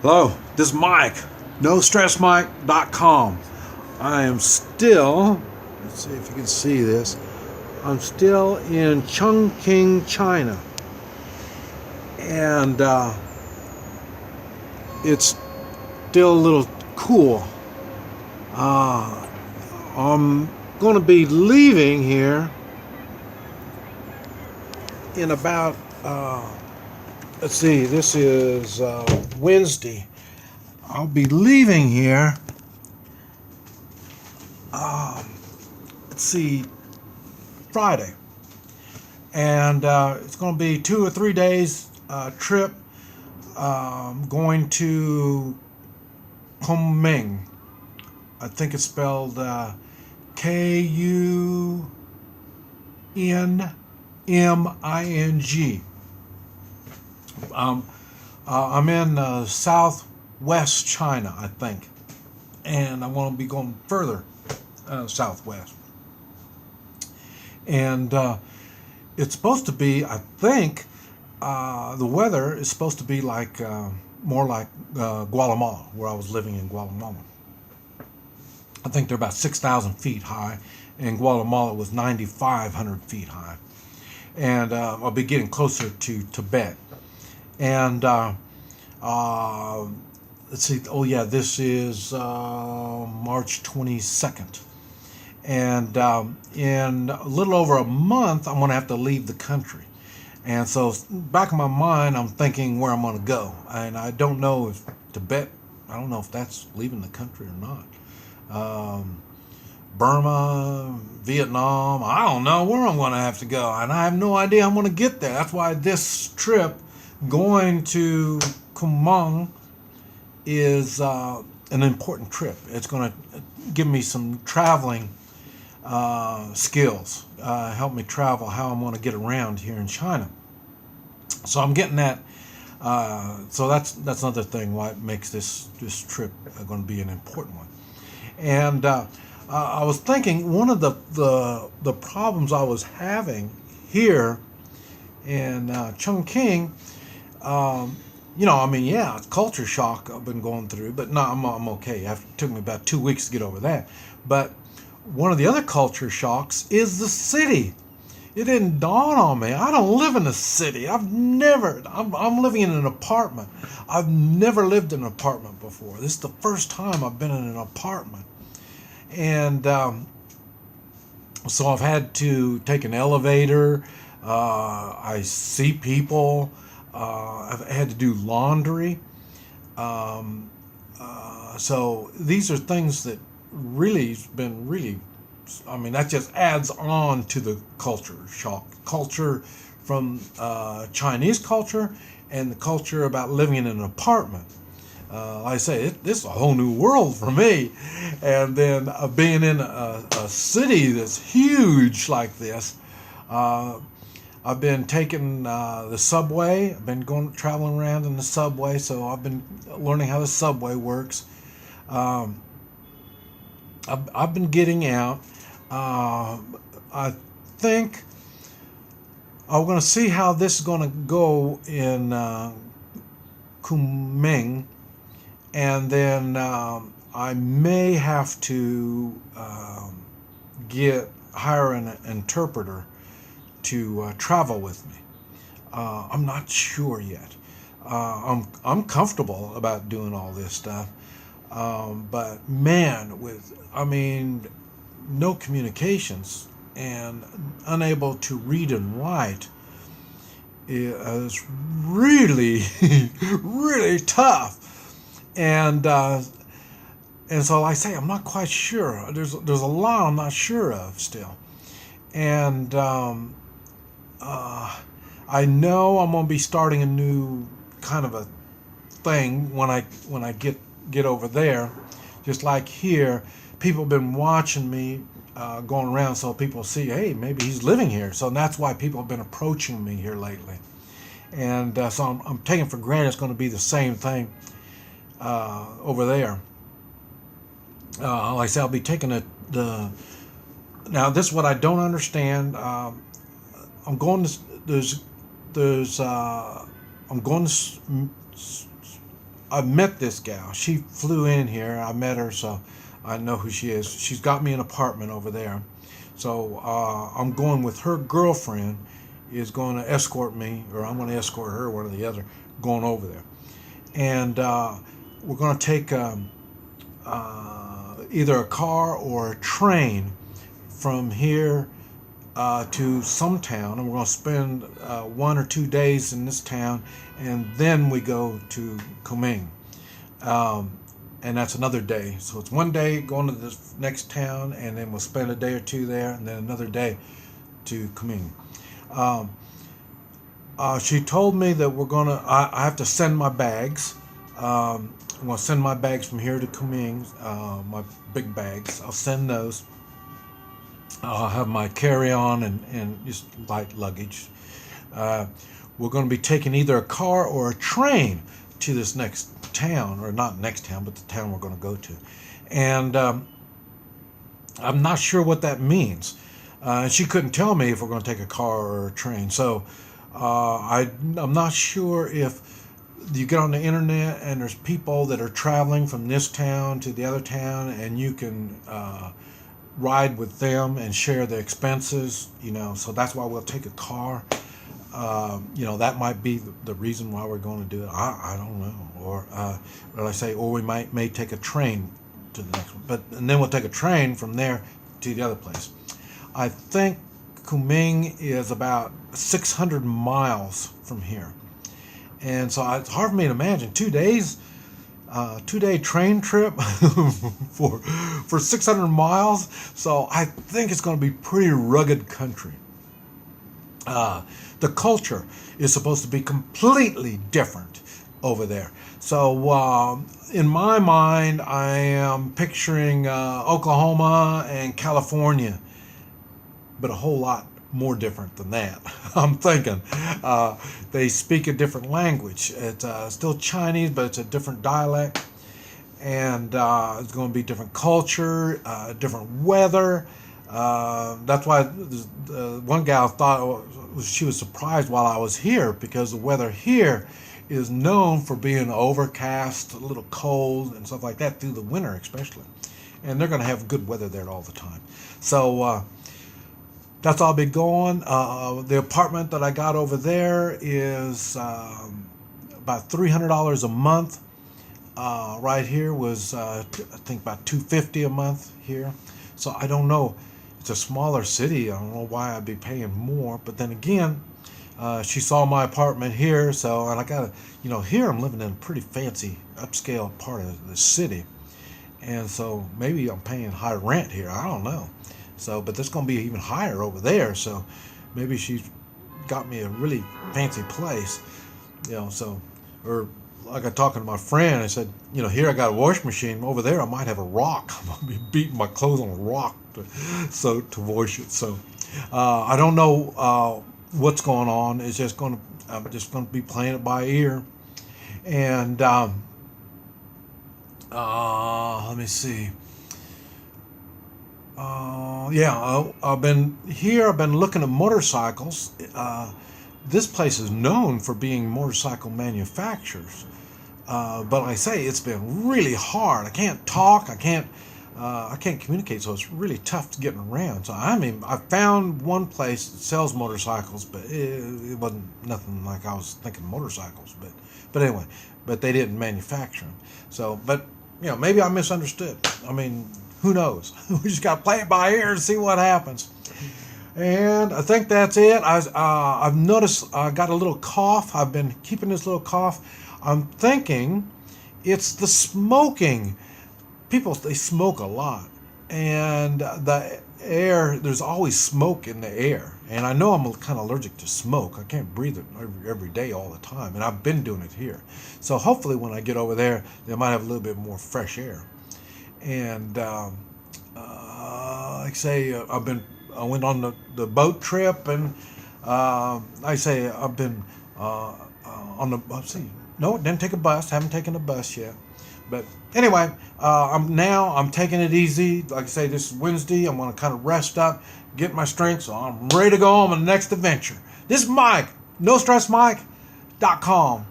Hello, this is Mike, NoStressMike.com. I am still, let's see if you can see this, I'm still in Chongqing, China. And it's still a little cool. I'm going to be leaving here in about, let's see, this is Wednesday. I'll be leaving here, let's see, Friday. And it's going to be 2 or 3 days trip going to Kunming. I think it's spelled Kunming. I'm in southwest China, I think, and I want to be going further southwest. And it's supposed to be, I think, the weather is supposed to be like more like Guatemala, where I was living in Guatemala. I think they're about 6,000 feet high, and Guatemala was 9,500 feet high. And I'll be getting closer to Tibet. And let's see, oh yeah, this is March 22nd. And in a little over a month, I'm going to have to leave the country. And so back in my mind, I'm thinking where I'm going to go. And I don't know if Tibet, I don't know if that's leaving the country or not. Burma, Vietnam, I don't know where I'm going to have to go. And I have no idea I'm going to get there. That's why this trip going to Kunming is an important trip. It's going to give me some traveling skills, help me travel how I'm going to get around here in China. So I'm getting that. So that's another thing why it makes this trip going to be an important one. And I was thinking one of the problems I was having here in Chongqing, I mean, yeah, it's culture shock I've been going through, but no, I'm okay. It took me about 2 weeks to get over that. But one of the other culture shocks is the city. It didn't dawn on me. I don't live in a city. I'm living in an apartment. I've never lived in an apartment before. This is the first time I've been in an apartment. And so I've had to take an elevator. I see people. I've had to do laundry. So these are things that I mean, that just adds on to the culture shock. Culture from Chinese culture and the culture about living in an apartment. Like I say, this is a whole new world for me. And then being in a city that's huge like this, I've been taking the subway. I've been traveling around in the subway, so I've been learning how the subway works. I've been getting out. I think I'm going to see how this is going to go in Kunming, and then I may have to hire an interpreter to travel with me. I'm not sure yet. I'm comfortable about doing all this stuff, but man, no communications and unable to read and write is really, really tough. And so like I say, I'm not quite sure. There's a lot I'm not sure of still. And I know I'm going to be starting a new kind of a thing when I get over there. Just like here, people have been watching me going around, so people see, hey, maybe he's living here. So that's why people have been approaching me here lately. And so I'm taking for granted it's going to be the same thing over there. Like I said, I'll be taking the. Now, this is what I don't understand. I'm going to. I'm going to I met this gal. She flew in here. I met her, so I know who she is. She's got me an apartment over there. So I'm going with her girlfriend is going to escort me, or I'm going to escort her, one or the other, going over there. And we're going to take either a car or a train from here to some town, and we're going to spend 1 or 2 days in this town, and then we go to Kunming. And that's another day. So it's 1 day going to this next town, and then we'll spend a day or two there, and then another day to Kunming. She told me that I have to send my bags. I'm going to send my bags from here to Kunming, my big bags. I'll send those. I'll have my carry-on and just light luggage. We're going to be taking either a car or a train to this next town, or not next town, but the town we're going to go to. And I'm not sure what that means. She couldn't tell me if we're going to take a car or a train. So I'm not sure if you get on the internet and there's people that are traveling from this town to the other town, and you can ride with them and share the expenses, so that's why we'll take a car. That might be the reason why we're going to do it. I don't know. Or like I say, or we may take a train to the next one. And then we'll take a train from there to the other place. I think Kunming is about 600 miles from here. And so it's hard for me to imagine 2 days, 2-day train trip for 600 miles. So I think it's going to be pretty rugged country. The culture is supposed to be completely different over there. So in my mind, I am picturing Oklahoma and California, but a whole lot more different than that. I'm thinking they speak a different language. It's still Chinese, but it's a different dialect, and it's going to be different culture, different weather. That's why one gal thought she was surprised while I was here, because the weather here is known for being overcast, a little cold, and stuff like that through the winter especially. And they're going to have good weather there all the time. So that's all I'll be going. The apartment that I got over there is about $300 a month. Right here was I think about $250 a month here. So I don't know. It's a smaller city. I don't know why I'd be paying more. But then again, she saw my apartment here, and I got to, here I'm living in a pretty fancy upscale part of the city. And so maybe I'm paying high rent here. I don't know. So, but it's going to be even higher over there. So maybe she's got me a really fancy place, or like I talking to my friend, I said, here I got a washing machine. Over there, I might have a rock. I'm going to be beating my clothes on a rock to wash it. So I don't know what's going on. I'm just going to be playing it by ear. And let me see. I've been looking at motorcycles. This place is known for being motorcycle manufacturers. But like I say, it's been really hard. I can't talk. I can't communicate, so it's really tough to get around. So I found one place that sells motorcycles, but it wasn't nothing like I was thinking motorcycles. But anyway, but they didn't manufacture them. So, but maybe I misunderstood. Who knows? We just got to play it by ear and see what happens. And I think that's it. I've noticed I got a little cough. I've been keeping this little cough. I'm thinking it's the smoking. People, they smoke a lot. And the air, there's always smoke in the air. And I know I'm kind of allergic to smoke. I can't breathe it every day all the time. And I've been doing it here. So hopefully when I get over there, they might have a little bit more fresh air. And like I say, I went on the boat trip, and I say I've been on the. Let's see, no, didn't take a bus. Haven't taken a bus yet. But anyway, I'm taking it easy. Like I say, this is Wednesday. I'm going to kind of rest up, get my strength, so I'm ready to go on my next adventure. This is Mike, NoStressMike.com.